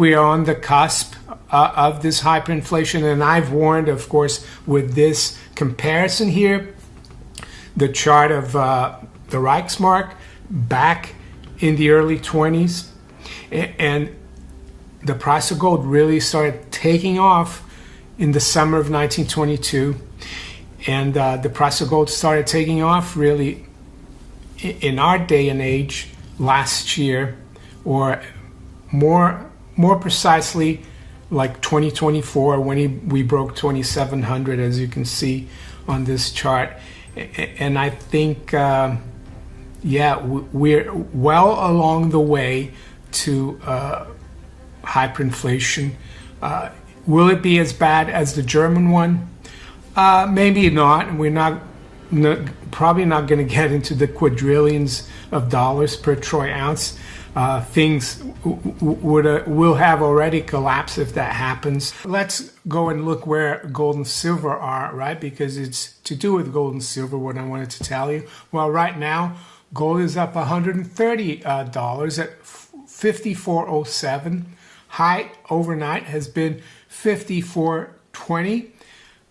We are on the cusp of this hyperinflation, and I've warned, of course, with this comparison here, the chart of the Reichsmark back in the early 20s, and the price of gold really started taking off in the summer of 1922, and the price of gold started taking off really in our day and age last year, or more precisely like 2024, when we broke 2,700, as you can see on this chart. And I think we're well along the way to hyperinflation. Will it be as bad as the German one? Maybe not. We're probably not going to get into the quadrillions of dollars per troy ounce. Things will have already collapsed if that happens. Let's go and look where gold and silver are, right? Because it's to do with gold and silver what I wanted to tell you. Well, right now, gold is up $130 at 54.07. High overnight has been 54.20.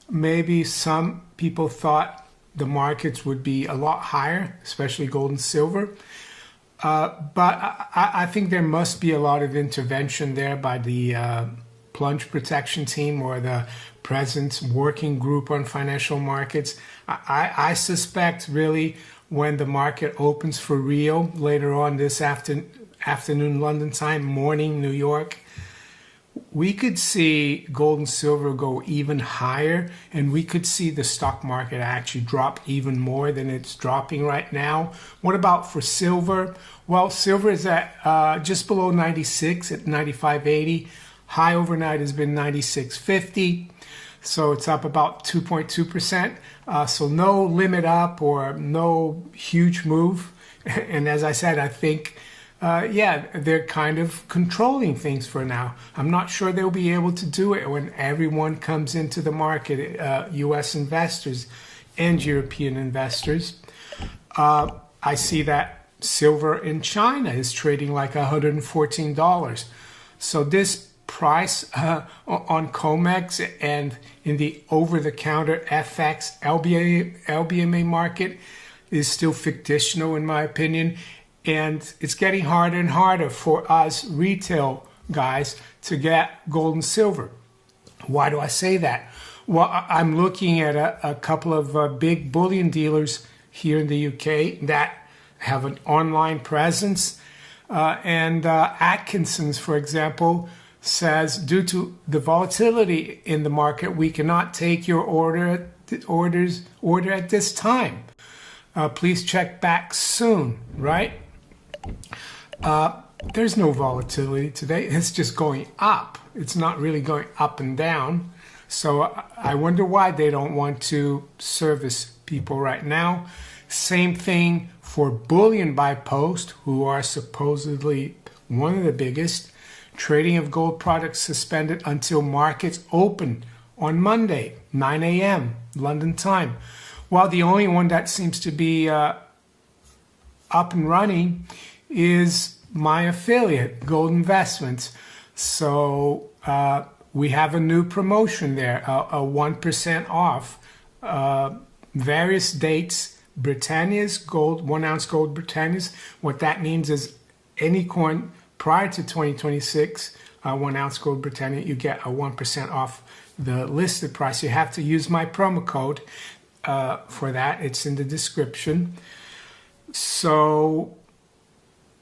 Maybe some people thought the markets would be a lot higher, especially gold and silver. But I think there must be a lot of intervention there by the plunge protection team or the President's Working Group on Financial Markets. I suspect really when the market opens for real later on this afternoon London time, morning New York, we could see gold and silver go even higher, and we could see the stock market actually drop even more than it's dropping right now. What about for silver? Well, silver is at just below 96 at 95.80. High overnight has been 96.50, so it's up about 2.2%. So no limit up or no huge move. And as I said, I think they're kind of controlling things for now. I'm not sure they'll be able to do it when everyone comes into the market, U.S. investors and European investors. I see that silver in China is trading like $114. So this price on COMEX and in the over-the-counter FX LBMA market is still fictional, in my opinion. And it's getting harder and harder for us retail guys to get gold and silver. Why do I say that? Well, I'm looking at a couple of big bullion dealers here in the UK that have an online presence. And Atkinson's, for example, says, due to the volatility in the market, we cannot take your order at this time. Please check back soon, right? There's no volatility today. It's just going up. It's not really going up and down. So I wonder why they don't want to service people right now. Same thing for Bullion by Post, who are supposedly one of the biggest. Trading of gold products suspended until markets open on Monday, 9 a.m. London time. Well, the only one that seems to be up and running is my affiliate, Gold Investments. So we have a new promotion there, a 1% off. Various dates, Britannia's gold, 1 ounce gold Britannia's. What that means is any coin prior to 2026, 1 ounce gold Britannia, you get a 1% off the listed price. You have to use my promo code for that. It's in the description. So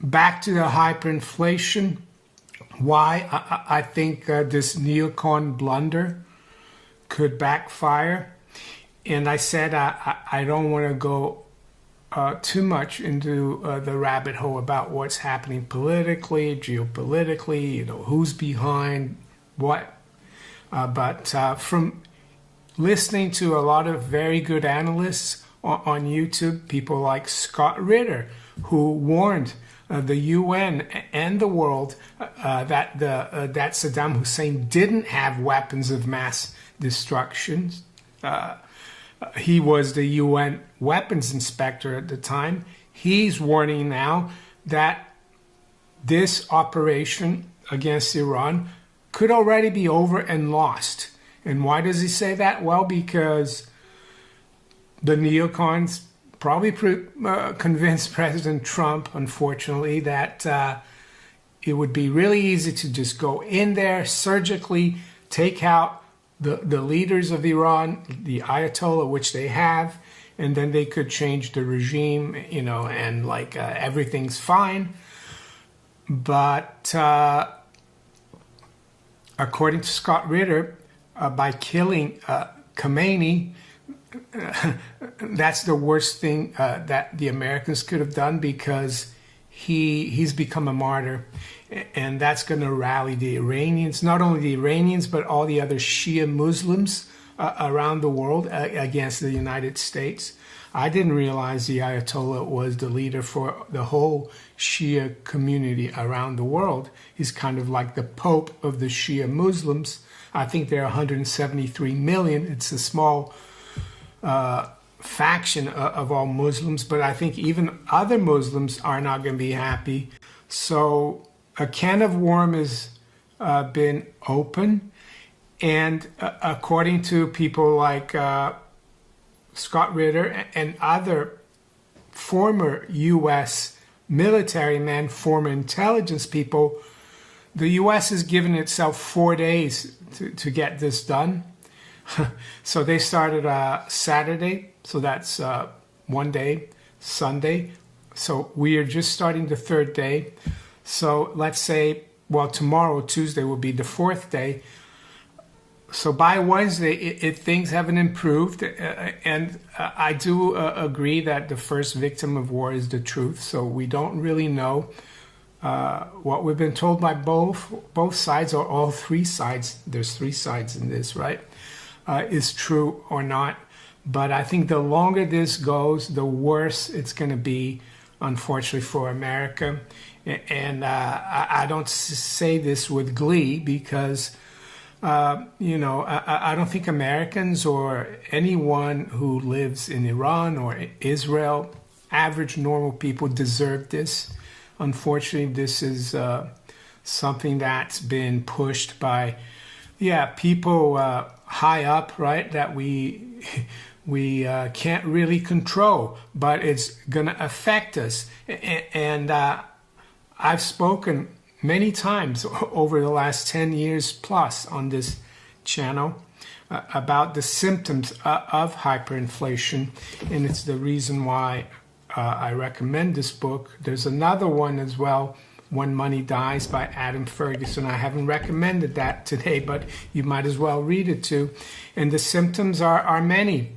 back to the hyperinflation. Why I think this neocon blunder could backfire. And I said I don't want to go too much into the rabbit hole about what's happening politically, geopolitically, who's behind what. But from listening to a lot of very good analysts on YouTube, people like Scott Ritter, who warned the UN and the world that Saddam Hussein didn't have weapons of mass destruction. He was the UN weapons inspector at the time. He's warning now that this operation against Iran could already be over and lost. And why does he say that? Well, because the neocons probably convinced President Trump, unfortunately, that it would be really easy to just go in there, surgically take out the leaders of Iran, the Ayatollah, which they have, and then they could change the regime, and everything's fine. But according to Scott Ritter, by killing Khamenei, that's the worst thing that the Americans could have done, because he's become a martyr, and that's going to rally the Iranians, not only the Iranians, but all the other Shia Muslims around the world against the United States. I didn't realize the Ayatollah was the leader for the whole Shia community around the world. He's kind of like the Pope of the Shia Muslims. I think there are 173 million. It's a small faction of all Muslims, but I think even other Muslims are not going to be happy. So a can of worms has been open, and according to people like Scott Ritter and other former U.S. military men, former intelligence people, the U.S. has given itself 4 days to get this done. So they started Saturday, so that's 1 day, Sunday. So we are just starting the 3rd day. So let's say, tomorrow, Tuesday, will be the 4th day. So by Wednesday, if things haven't improved, and I do agree that the first victim of war is the truth. So we don't really know what we've been told by both sides, or all three sides. There's 3 sides in this, right? Is true or not. But I think the longer this goes, the worse it's going to be, unfortunately, for America. And I don't say this with glee, because I don't think Americans or anyone who lives in Iran or Israel, average normal people, deserve this. Unfortunately, this is something that's been pushed by, people high up, right, that we can't really control, but it's going to affect us. And I've spoken many times over the last 10 years plus on this channel about the symptoms of hyperinflation, and it's the reason why I recommend this book. There's another one as well, When Money Dies, by Adam Ferguson. I haven't recommended that today, but you might as well read it too. And the symptoms are many.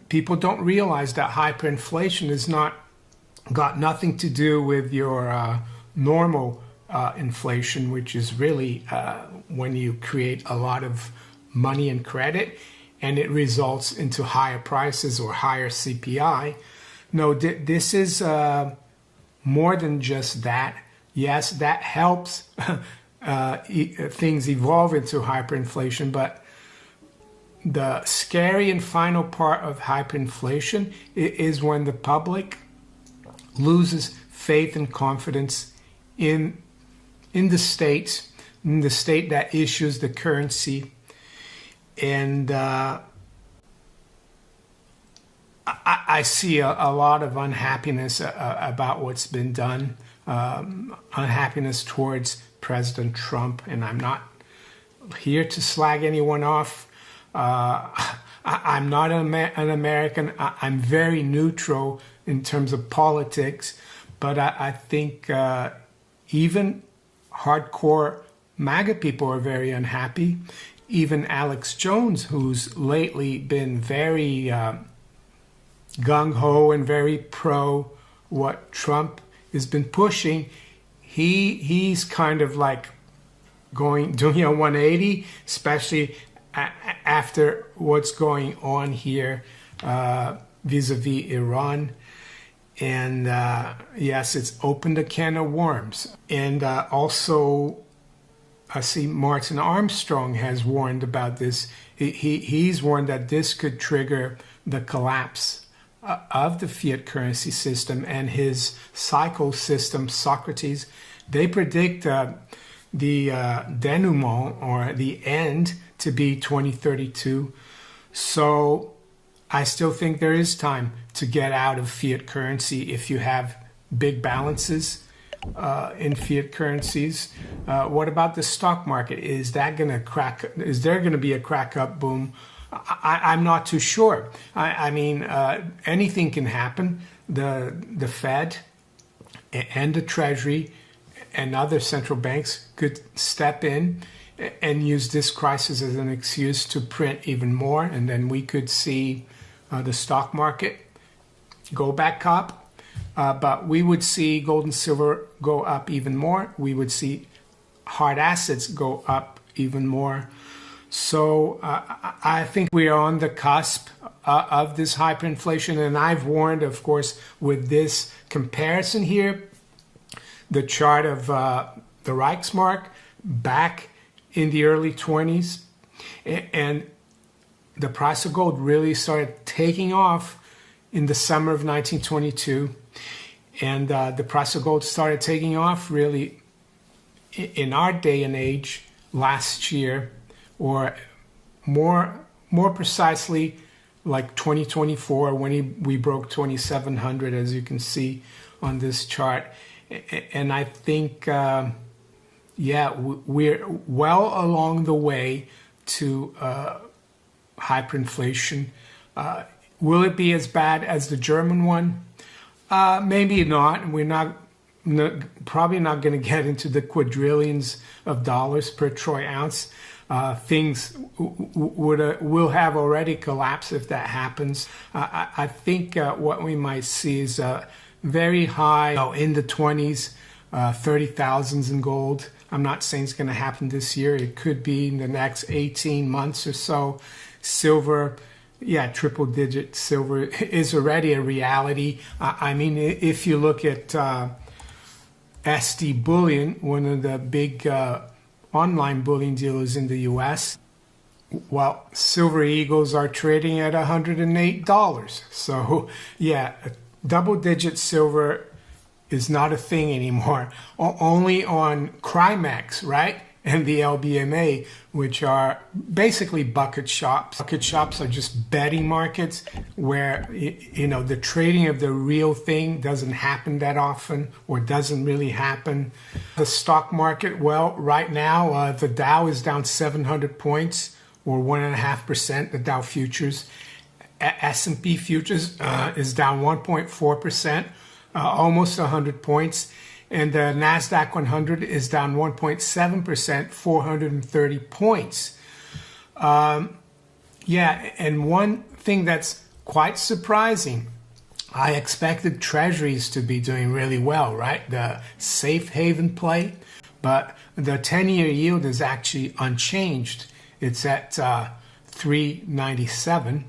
People don't realize that hyperinflation has got nothing to do with your normal inflation, which is really when you create a lot of money and credit and it results into higher prices or higher CPI. No, this is more than just that. Yes, that helps things evolve into hyperinflation, but the scary and final part of hyperinflation is when the public loses faith and confidence in the state that issues the currency. And I see a lot of unhappiness about what's been done, unhappiness towards President Trump, and I'm not here to slag anyone off. I'm not an American. I'm very neutral in terms of politics, but I think even hardcore MAGA people are very unhappy. Even Alex Jones, who's lately been very gung-ho and very pro what Trump has been pushing, he's kind of like doing a 180, especially after what's going on here vis-a-vis Iran. And yes, it's opened a can of worms. And also, I see Martin Armstrong has warned about this. He's warned that this could trigger the collapse of the fiat currency system, and his cycle system, Socrates. They predict the denouement, or the end, to be 2032. So I still think there is time to get out of fiat currency if you have big balances in fiat currencies. What about the stock market? Is that going to crack? Is there going to be a crack up boom? I'm not too sure. I mean, anything can happen. The Fed and the Treasury and other central banks could step in and use this crisis as an excuse to print even more, and then we could see the stock market go back up. But we would see gold and silver go up even more. We would see hard assets go up even more. So I think we are on the cusp of this hyperinflation. And I've warned, of course, with this comparison here, the chart of the Reichsmark back in the early 20s. And the price of gold really started taking off in the summer of 1922. And the price of gold started taking off really in our day and age last year, or more precisely like 2024, when we broke 2,700, as you can see on this chart. And I think, we're well along the way to hyperinflation. Will it be as bad as the German one? Maybe not. We're probably not going to get into the quadrillions of dollars per troy ounce. Things will have already collapsed if that happens. I think what we might see is very high, in the 20s, 30,000s in gold. I'm not saying it's going to happen this year. It could be in the next 18 months or so. Silver, triple-digit silver is already a reality. I mean, if you look at SD Bullion, one of the big online bullion dealers in the US, well, Silver Eagles are trading at $108. So, double-digit silver is not a thing anymore. Only on CRIMEX, right? And the LBMA, which are basically bucket shops. Bucket shops are just betting markets where, the trading of the real thing doesn't happen that often, or doesn't really happen. The stock market, well, right now, the Dow is down 700 points, or 1.5%, the Dow futures. S&P futures is down 1.4%, almost 100 points. And the NASDAQ 100 is down 1.7%, 430 points. And one thing that's quite surprising, I expected treasuries to be doing really well, right? The safe haven play. But the 10-year yield is actually unchanged. It's at 3.97.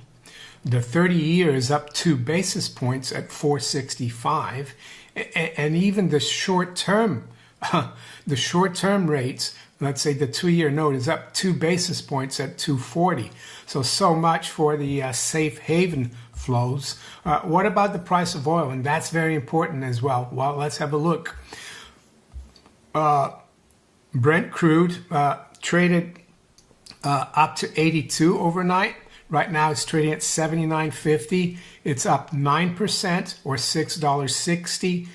The 30-year is up 2 basis points at 4.65. And even the short-term rates, let's say the 2-year note is up 2 basis points at 2.40. So much for the safe haven flows. What about the price of oil? And that's very important as well. Well, let's have a look. Brent crude traded up to 82 overnight. Right now it's trading at $79.50. It's up 9%, or $6.60.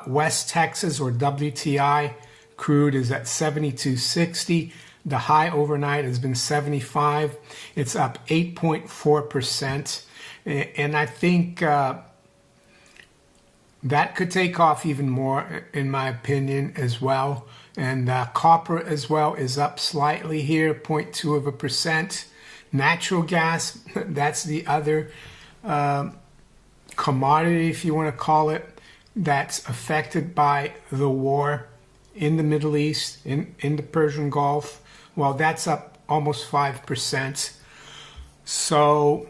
West Texas, or WTI, crude is at $72.60. The high overnight has been 75. It's up 8.4%. And I think that could take off even more, in my opinion, as well. And copper as well is up slightly here, 0.2%. Natural gas, that's the other commodity, if you want to call it, that's affected by the war in the Middle East, in the Persian Gulf. Well, that's up almost 5%. So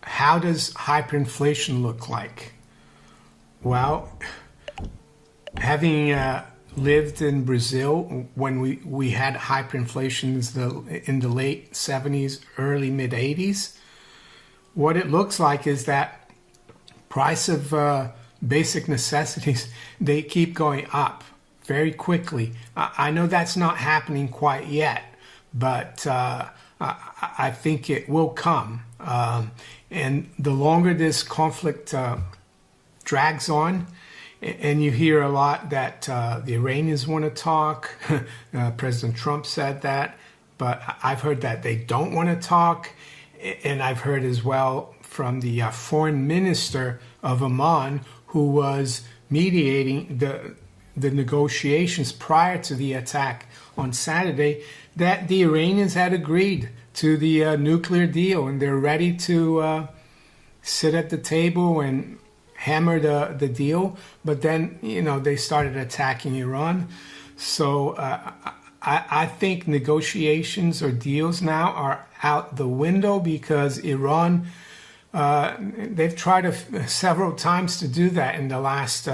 how does hyperinflation look like? Well, having lived in Brazil when we had hyperinflation in the late 70s, early mid 80s, what it looks like is that price of basic necessities, they keep going up very quickly. I know that's not happening quite yet, but I think it will come. And the longer this conflict drags on, and you hear a lot that the Iranians want to talk, President Trump said that, but I've heard that they don't want to talk, and I've heard as well from the foreign minister of Oman, who was mediating the negotiations prior to the attack on Saturday, that the Iranians had agreed to the nuclear deal, and they're ready to sit at the table and hammer the deal. But then, they started attacking Iran. So I think negotiations or deals now are out the window, because Iran, they've tried several times to do that in the last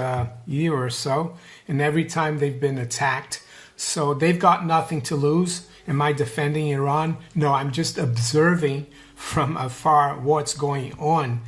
year or so, and every time they've been attacked. So they've got nothing to lose. Am I defending Iran? No, I'm just observing from afar what's going on